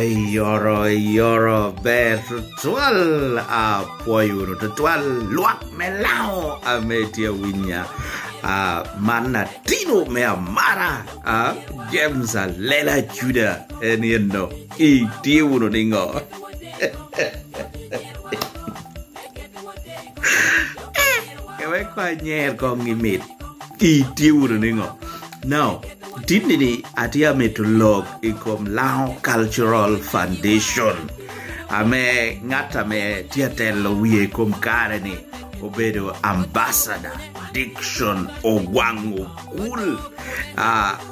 Yoro ber tual poyuro tual luak melao media winya mana tino me amara James lela juda eniendo I tiuno ningo kewe kwa nyer kong imit I tiuno ningo now Dindini atia metulog ikom Lango Cultural Foundation. Ame ngata me tiatelo wie kom kareni obedo ambassador diction ogwango cool.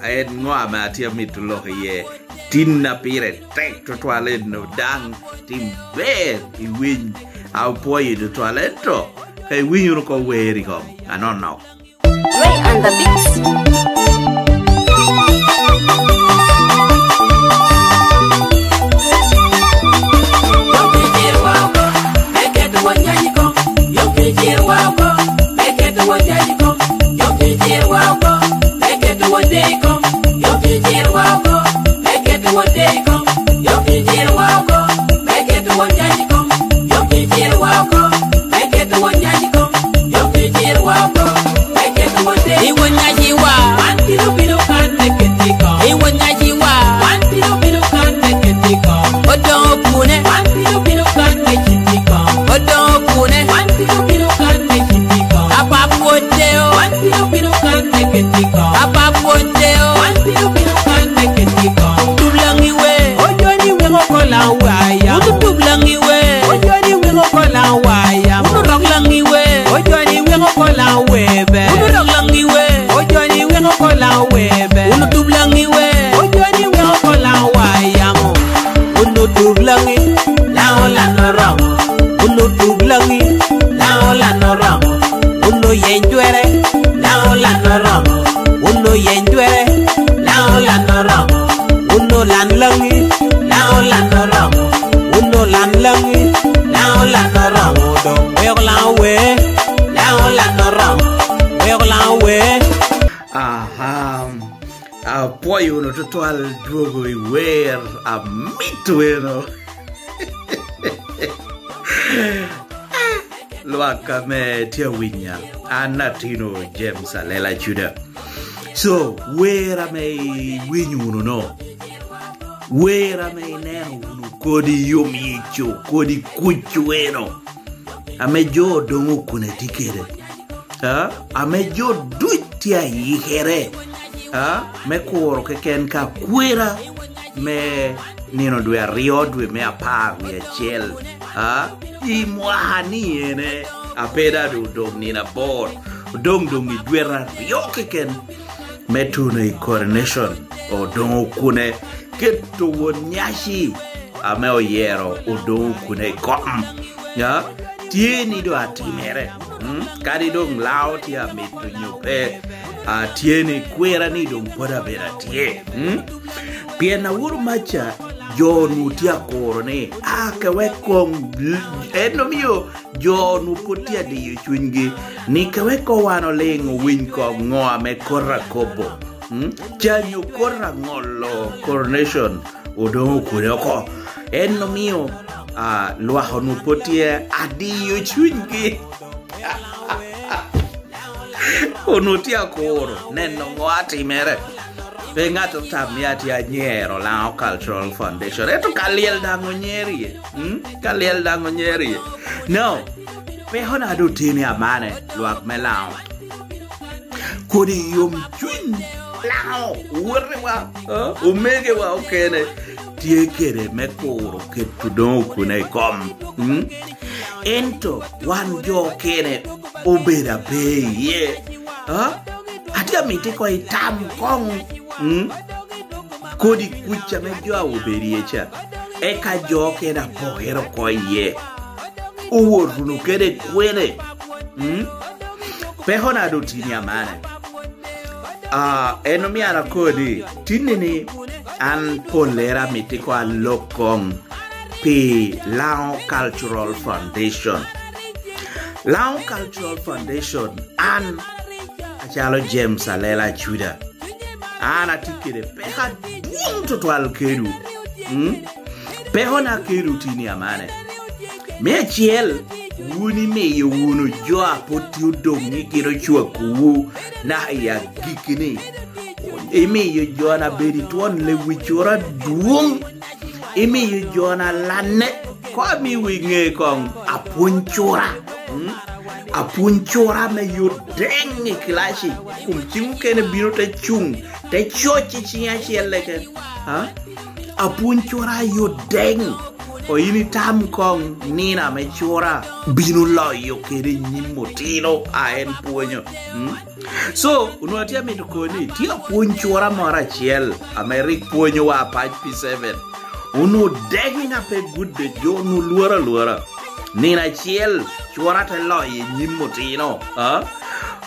En ngoa me atia metulog ye tinna pire tek to toilet no dang timbe I win au poye de toiletto. Kay win ko weri kom. I don't know. Way on the beats. Poi uno total drogo I wear a mitwero. Luaka me tia winya anatino James lela juda. So where me winyu no. Where me neno kodi yomicho kodi kuchueno. Ame jo dongo kune tikere. Ame jo duitia yihere. Me kuro keken ka kwera me nino dwe ario dwe me apar we achel I mwani ene apeda do dong nina bor dong I dwera rio keken me tuno I coronation o dong Okune keto wonyashi ame oyero o dong Okune kom ya tieni do atimere kadi dong lao tia mitu nyupe tiene kwera ni dong poda bera tie piena wuru macha jonu tia korone kawe kong eno mio jonu putia di yuchungi ni kawe ko wano lengo win ko ngoa me korra kobo chanyu korra ngolo coronation odongo kureko eno mio lwa honu putia adi yuchungi Unutia koro neno ngwati mere ngato tamiati anyero Lango Cultural Foundation eto kaliel dango nyeri kaliel dango nyeri no pe hona do tini amane luak melao kodi yom chun lao urwa umege wa Okene tiekere mekoro ketudo kune kom ento wan jo kene obeda be ye atia mitiko itam kong kodi kucha mejo oberiecha eka jo kena pohero ko ye uworuno kede kwene pehona do tini amane eno miara kodi tinini an polera mitiko alokong pi Lango Cultural Foundation. Lango Cultural Foundation an achalo James alela juda ana tikere peka duong to twal kedu Pehona ke rutini amane. Me chiel wuni me yo wunu joa poti udong ni kiro chua kuwu na ya gikini. Imi yo joana bedi tuon le wichura duong. Imi yo joana lane kwa mi winge kong apunchura. Apunchura me yo dengi kilashi. Kumchimu kene bino te chung. Te chochi chiya chieleke. Apunchura yo dengi. O ini tam kong nina me chura binu loyo kere nyimotino aen puonyo. So unuatia mitukoni tia punchura mora chiel Amerik puonyo wa page P7 unu degi na pe gudde jonu luara nina chiel chura te loyo nyimotino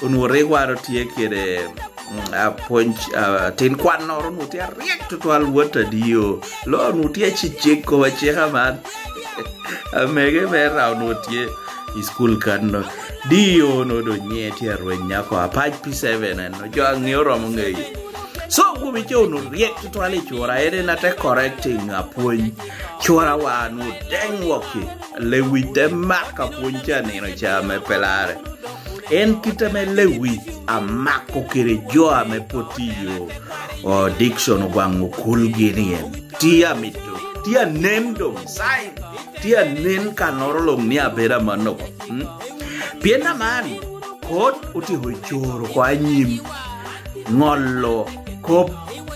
unu regwaro tie kere punch tin kwan noro nutia riek tutual wata dio lo nutia chicheko wacheha man mege mera nutia school kando dio no do nyeti arwenya kwa page P7 no jo ang'eoro mong'eyo so kumicho no riek tutual chura ere na te correcting apuonj chura wa no dengwoki lewi te maka puncha nino chame pelare en kitame lewi amako kere joa me potiyo o Dixon gwangu kulginien tia mito tia nendo sign tia nen kanorolong ni abera manok piena man kot uti hoichoro kwa nyim ngollo kop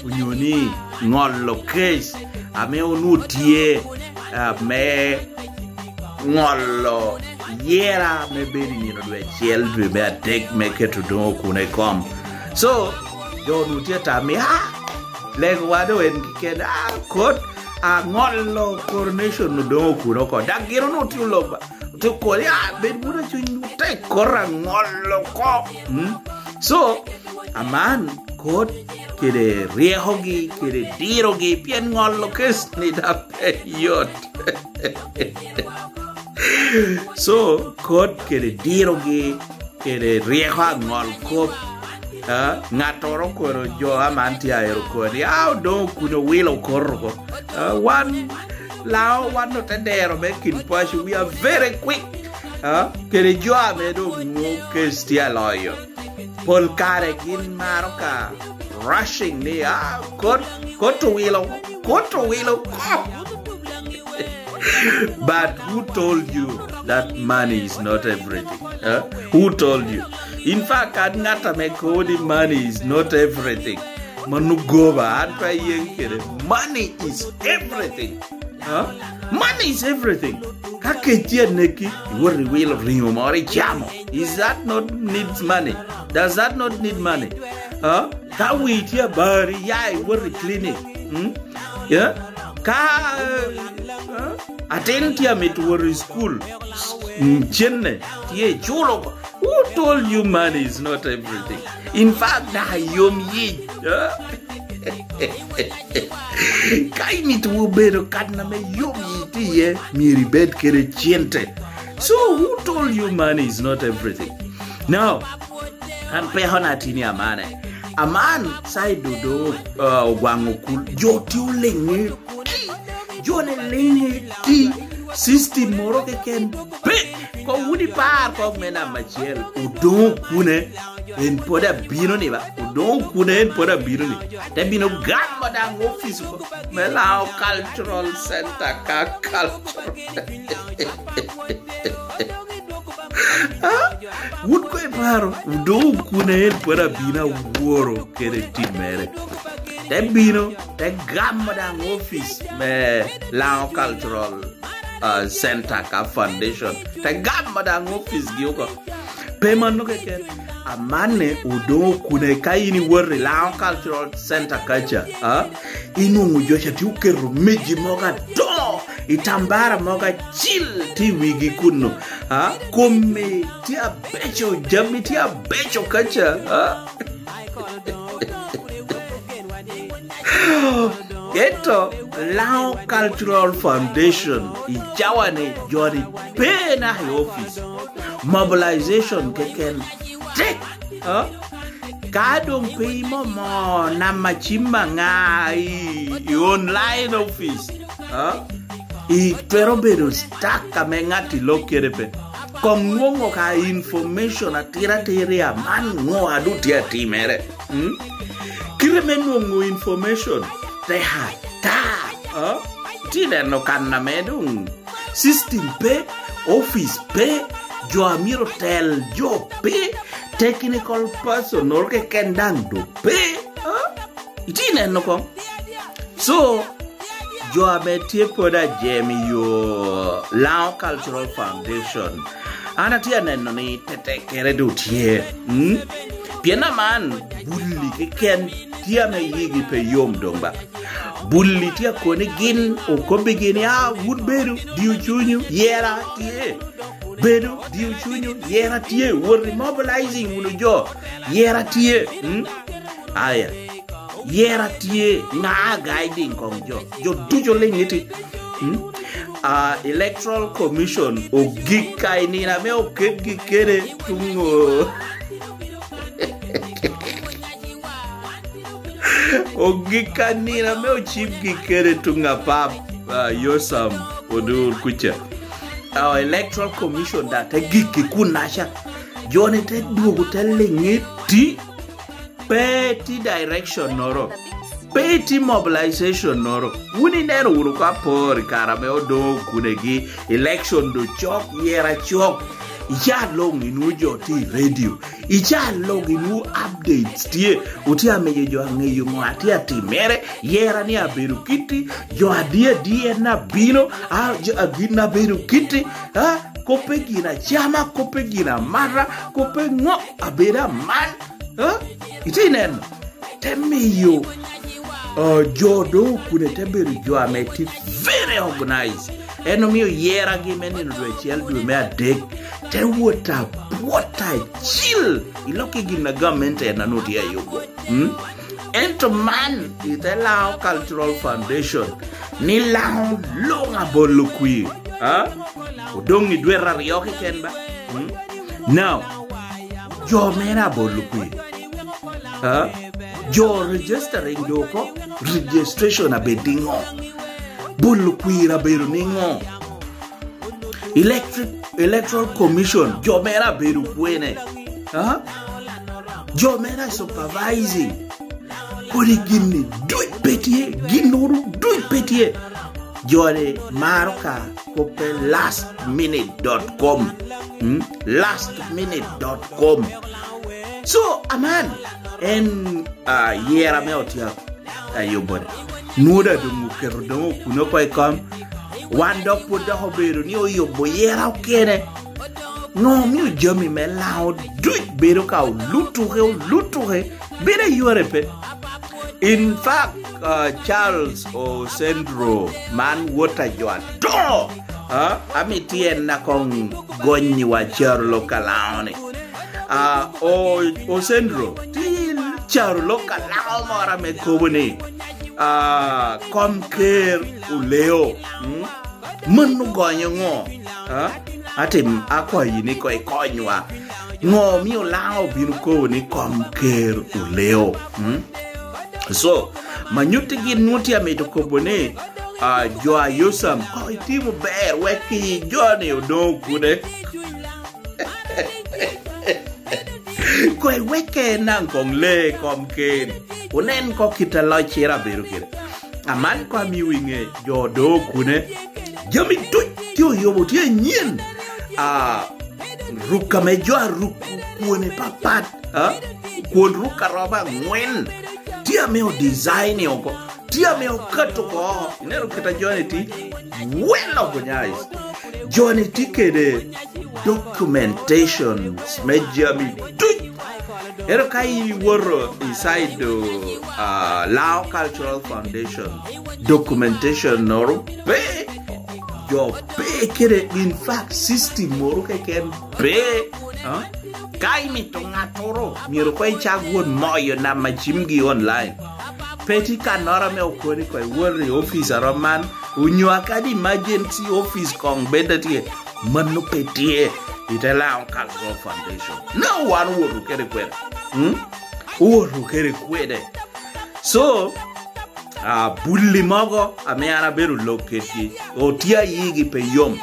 unyoni ngollo case ame onutie me ngollo yera me beri ni no dwe chiel dwe be atek me keto do kune kom so jo nutie tami lego wado en kikenda kot ngollo coronation no do kuno ko dagiro no tulo to ko ya be bura chunyu te korra ngollo ko so aman kot kere riehogi kere dirogi pien ngollo kes ni da peyot so kot kere dirogi kere rieho ngol kop ngatoro koro jo amanti aero kodi do kuno wilo korgo one lao one no tendero making push we are very quick kere jo amedo no kestia loyo pol kare gin maroka rushing ni kot to wilo but who told you that money is not everything? Who told you? In fact, ngata me kodi money is not everything. Manugoba anpa yenkere. Money is everything. Money is everything. Kaketia neki wori will ringo mori chamo. Is that not needs money? Does that not need money? Ka we tia bari yai wori clinic. Yeah. Ka attentia me to worry school chenne tie chulo. Who told you money is not everything? In fact, na yom yi kai ni tu bero kadna me yom yi tie miri bed kere chiente. So who told you money is not everything? Now an pehona tini amane aman sai dodo wangu kul joti ulenge jone lenge ki system moro ke ken pe ko wudi par ko mena machiel udon kune en poda bino ni ba udon kune en poda bino ni te bino gamma da office ko mela cultural center ka culture would go paro udon kune en poda bina woro kere timere te bino te gamma da office me la cultural center ka foundation te gamma da office gioko payment no keken amane udo kune kaini worre la cultural center kacha inu mujocha ti ukero meji moga do itambara moga chill ti wigi kuno komme ti abecho jami ti abecho kacha Eto Lao Cultural Foundation ijawane jori pena hi office mobilization keken take kadong pay mo na machimba nga i online office I twero bedo stuck kame ng'ati lokere pe. Kong nuongo ka information atira teria man ngo aduti atimere. Kire menuongo information te hata. Tine no kanna medung. System pe, office pe, jo amiro tel jo pe, technical person orke kendang do pe. Tine no kong. So, jo abetie poda jemi yo Lango Cultural Foundation. Anatia neno ni tete kere do tie. Piena man bulli ke ken tia me yigi pe yom domba. Bulli tia kone gin o kobe gini wood beru diu chunyu yera tie. Beru diu chunyu yera tie. We're mobilizing unujo yera tie. Aya. Yera tie na guiding kong jo dujo lengiti. Electoral Commission ogika inina me okegi kere tungo. Ogika nina me ochipgi kere tunga pap yosam odur kucha. Our Electoral Commission that giki kunasha jone te duogo te lengiti petty direction noro. Petty mobilization noro. Wuni nero uruka por karame odo kunegi election do chok yera chok. Icha long inu jo ti radio. Icha long inu updates tie. Uti ameje jo angeyo ngwati ati mere yera ni aberu kiti jo adie na bino jo agina beru kiti kope gina chama kope gina mara kope ngo abera man iti neno temeyo jodo kune teberu jo ameti very organized eno miyo yera gi menino dwe chiel dwe me adek te water chill iloki gina government ena noti ya yugo ento man ite Lango Cultural Foundation ni lao longa bolu kui udongi dwe rarioke kenba now jo mera bolu kui jo registering doko registration abedingo bulu kuira beru ningo Electoral Commission jo mera beru kwene jo mera supervising kuri gini duit petie ginuru duit petie jore maroka kope lastminute.com lastminute.com so aman en yera me otia ayobone nuda dungu kerdomo kuno koy kam wandok poda hoberu ni oyobo yera okene no mi jami me lao duit beru ka lutuhe bere yorepe. In fact Charles o Sendro man wota joan do amitien na kong gonyi wa charlo kalaone o Sendro til charlo kalao mara me kobone komker uleo manu gonyo ngo atim akwa yini ko ikonywa ngo mi Lango binu ko ni komker uleo so manyuti gin nuti ameto kobone jo ayosam ko itimu ber weki jone odo kude ko weke nang kong le komken unen ko kitalo chira beru kire aman kwa miwinge jo do kune jami tu tio yobo tio nyen ruka me jo ruku kuone papat kuon ruka roba ngwen tia meo design yoko tia meo kato ko nero kita jone ti well organized jone ti kede documentation mejami tu ero kai woro inside the Lango Cultural Foundation documentation noro pe yo pe kede in fact system moro ke ken pe kai mi to ngatoro miro ko chagwon moyo na machimgi online peti kanora me okoni ko worry office aroman unyo akadi emergency office kong bedati manu petie ite Lango Cultural Foundation no one would kere kwere would kere kwere so bulli mogo amiana beru loketi o tia yigi pe yom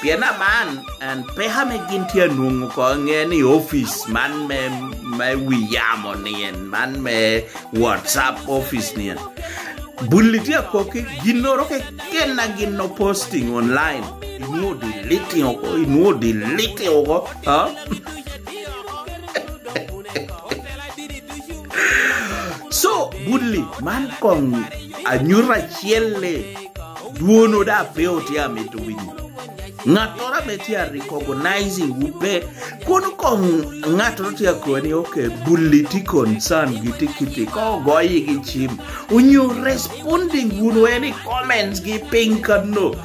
piena man and pe hame gintia nungu ko ngeni office man me wiyamo nien man me WhatsApp office nien bulli tia koki ginoro ke kena ginno posting online inu delete oko so bulli man kong anyura chielle duono da peotia metuwini ngatora betia recognizing upe kono kong ngatora tia koni okay bulli ti concern gitikiti ko goyi gi chim unyu responding uno any comments gi pinkano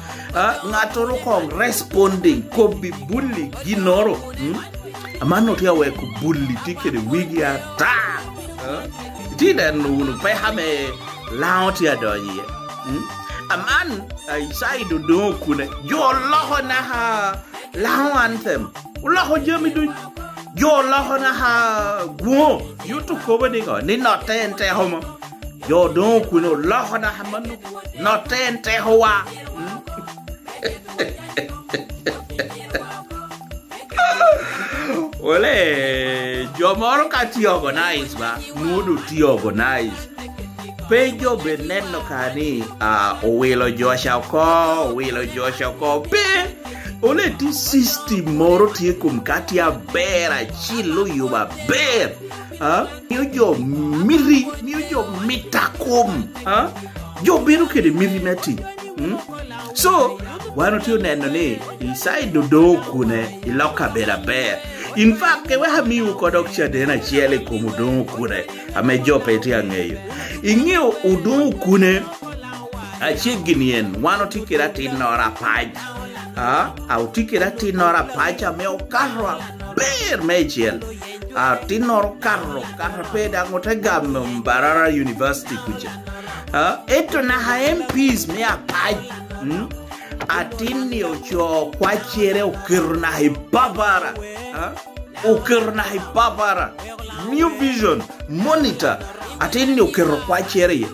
ngatoro kong responding ko bi bulli ginoro amano tia we ko bulli tikede wigi ata didn't know pay hame loud ya donye a man side do kune yo loho na ha lao anthem loho jemi du yo loho na ha guo you to ko bani ko ni not ente homo yo do kune loho na ha manu not ente howa Ole, jomoro ka ti organize ba, mudu ti organize. Pejo beneno kani, owilo Joshua ko, pe, ole ti system moro ti kumkati ya bera, chilo yuba ber, miyo jo mitakum, jo beru kede miri meti, so, wano tiyo neno ni, isai dodo kune, iloka bera ber. In fact, we have me who conduct dena chiele como udon kune. Ame job eti angeyo. Ingeo udon kune a chiginien. Wano tikira tinora paj. Au tikira tinora paj ame o carro ber mechiel. Tinoro carro peda ngote gam Barara University kuja. Eto na ha MPs me a paj. Atini ocho kwa chere ukirna hibabara New Vision Monitor atini ukirna kwa chere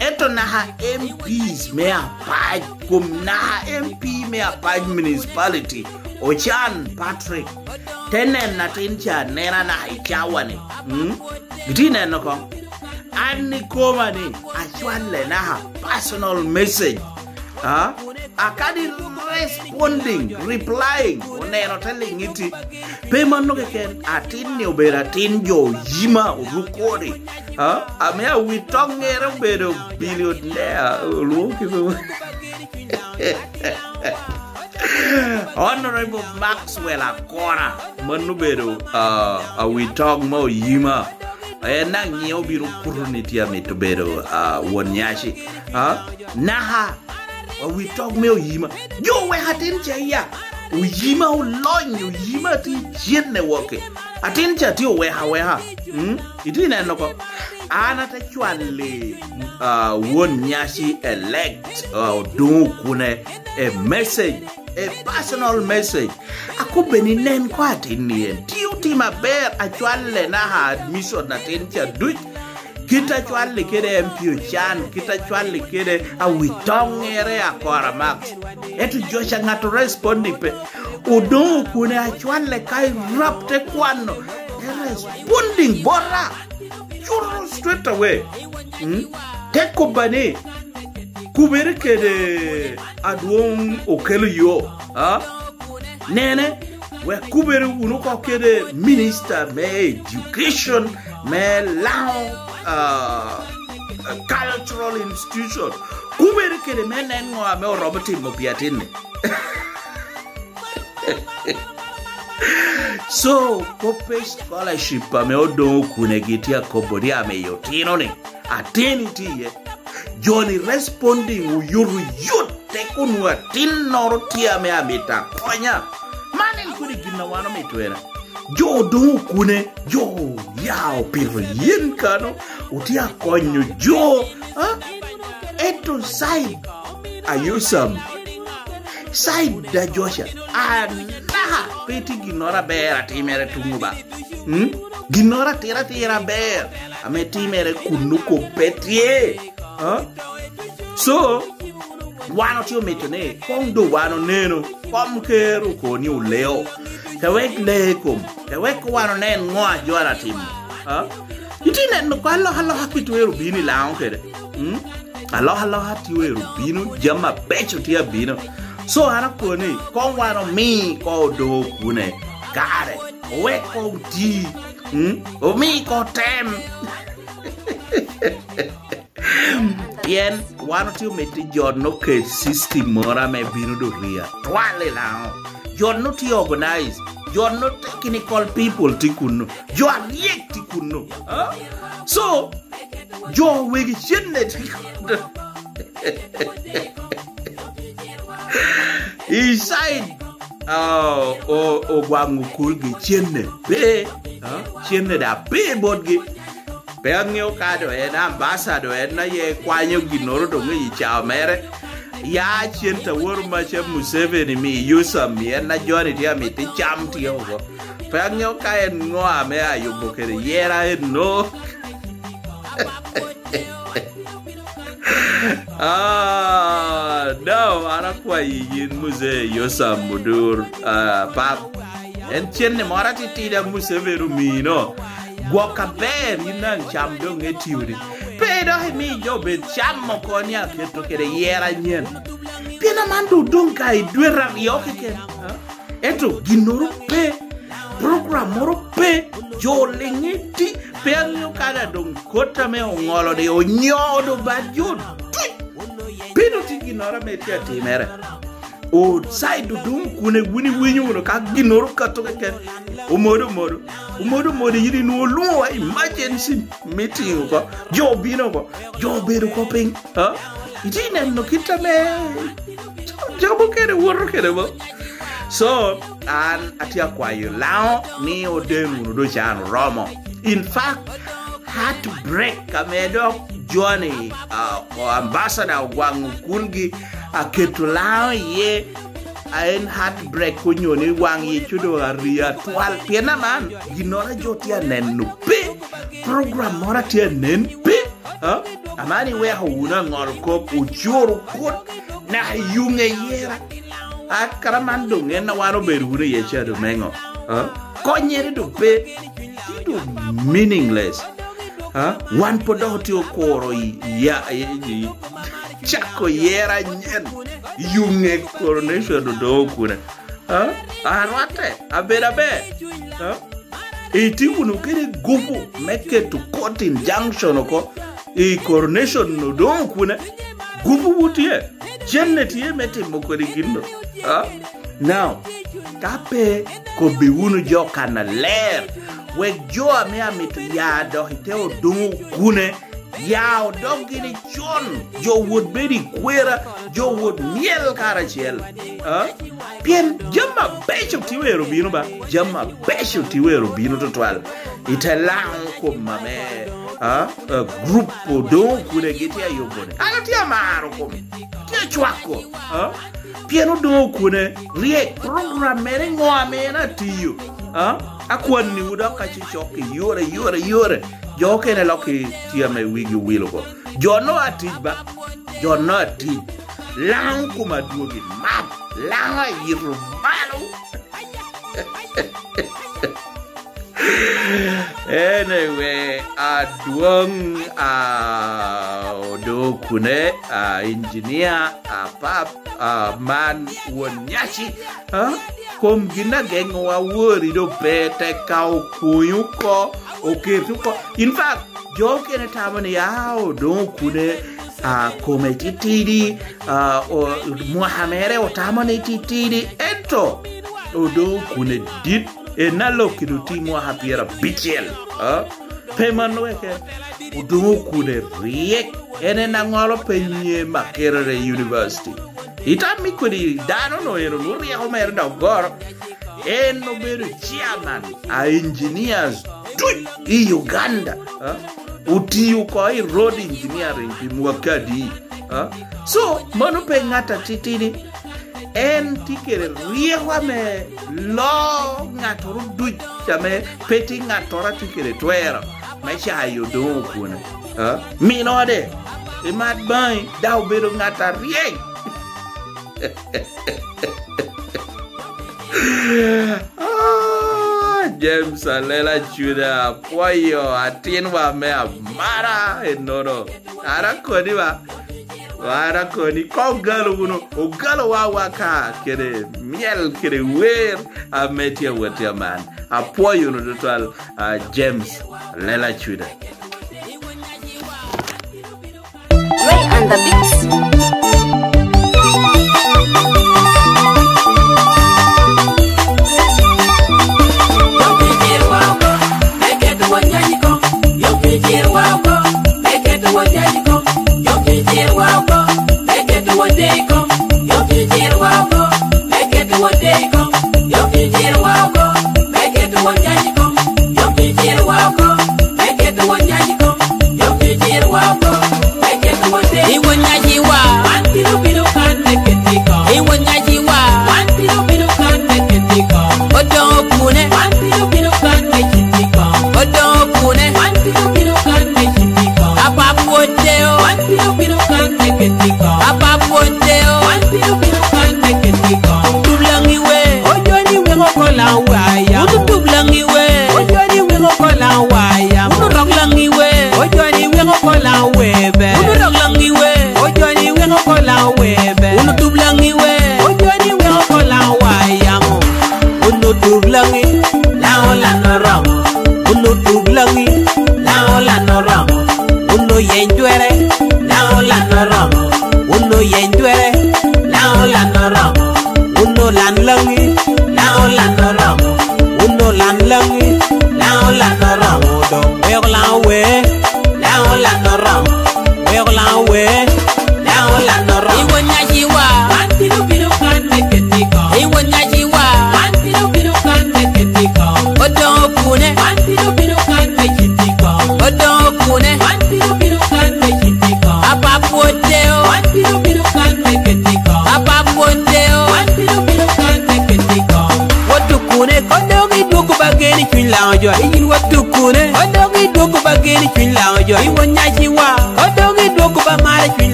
eto naha MPs mea paj kum naha MP mea paj municipality Ochan Patrick tenen natincha nena na ichawane gitine noko ani koma ni achwanle naha personal message akadi responding, replying, oneno telling iti. Payment no ken atin ni obera tin jo yima urukori. Amea witongere bedo billionaire ulukizo. Honorable Maxwell Akora manubedo witong mo yima. Na nyeo biru kurunitia mitubedo wonyashi. Naha we talk me oyima yo we hatin chaya oyima ulonyo oyima ti jenne woke atin cha ti we ha idina noko ana ta chwale won nyashi elect do kune a message a personal message akubeni nen kwa atin ti utima ber achwale na ha admission na tin cha duch kita chwali kede MPO chan, kita chwali kede awitongere akora max. Etu Joshua ngato respondi pe. Udon kune achwale kai rapte kwano. Responding bora. Churro straight away. Teko bane. Kubere kede adwong okelu yo. Nene. We kubere unuko kede minister me education me lao cultural institution kubere kede menen ngo ame roboti mo piatine so kope scholarship ame odo kune gitia kobodi ame yotino ne ateni tiye joni responding uyuru yote kunu atin noro tia me amita konya manen kuni gina wano mitwena jo do kune jo yao piro yen kano utia konyo jo eto side ayusam side da Joshua anaha peti ginora bera timere tumuba ginora tira ber ame timere kunuko petie So wano tio metone kondo wano neno kom kero koni uleo tewek lekom tewek wano nen ngoa jona tim itine no kwalo halo hakitwe rubini lao kede alo hatiwe rubino jama becho tia bino so ana koni kon wano mi ko do kune kare we ko ti o mi ko tem Bien, one or two meti giorno che system mora me bino do ria. Twale now. You're not organized. You're not technical people tikuno. You are yet tikuno. So, you're wigi chinnet. Inside wangu kulgi chinne. Be, chinne da be bodgi. Pengyo kado ena ambassador ena ye kwanyo ginoro to ngi cha mere ya chenta wor ma che Museveni mi yusa mi ena joni dia mi ti cham ti go pengyo ka en ngo ame ayubo kere yera no no ara kwa yin muze yusa mudur pap en chenne morati ti da Museveni mi no Guaca bear, you know, cham don't get you. Pedo me job it cham moconia get to get a year and yen. Pianamandu don't I do a ravioke. Eto, ginoro pay, program moro pay, joling it, Piano Cada don't quota me on all of the onyodo bad you. Penalty ginora made your team error. O side do kune wini no ka ginoro ka to ke umodo yiri no lu emergency meeting ko jo bino ko jo beru ko ping itine no kitame jo bo kere wor kere bo so an atia kwa yo lao ni o denu do chan romo in fact had to break kamedo Johnny ambassador wangu kulgi aketulao ye aen heartbreak kunyoni wang ye chudo aria twal piena man ginora jotia nenu pe program mora tia nen pe amani we huna ngor ko uchuru kut na yunge yera akaramando ngena waro berure ye chado mengo konyere do pe do meaningless one podoti okoro ya chako yera nyen yunge coronation do Okune arwate abeda be iti kuno kere gufu make to court injunction ko coronation no do Okune gufu wutie jennet ye meti mokori gindo now kape ko biwunu jokana ler we jo ame amitu yado hiteo do Okune Yao dogini chon jo would be queera jo would miel carachel pien jamma becho tiwe rubino ba jamma becho tiwe rubino to twal itelang ko mame a group do kune getia yobone ala tia maro ko tia chwako pieno do kune rie program mere ngoame na tiyo akwan ni uda kachi choki yore Joke ne loki tia me wigi wilo ko. Jono atijba. Jono atij. Lang kumaduogi map. Langa yiru malu. Anyway, aduang do Okune engineer pap man wonyachi kom gina gengo wa wori do pete kau kuyuko oketuko in fact joke ne tamani yao do Okune kome titidi muhamere o tamani titidi eto do Okune dit enalo kiduti mo hapiera bichel pemano weke do Okune riek ene nangolo penye Makerere University itami kudi dano no ero nuri ya homa erda gor eno beru chairman engineers i Uganda utiyu ko i road engineering pi mwakadi so manu pe ngata titidi en tikere riewa me lo ngatoru duj chame peti ngatora tikere twera maisha ayo do Okune minode Imat bay daw bedo ngata rieng. James Alela Juda Poyo Atinwa me amara enono. Ara koni wa. Ara koni ko galo uno o galo wa waka kere miel kere wer a metia wetia man. A poyo no total James Alela Juda. Ray and the Beats.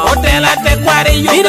Hotel at the quarry, you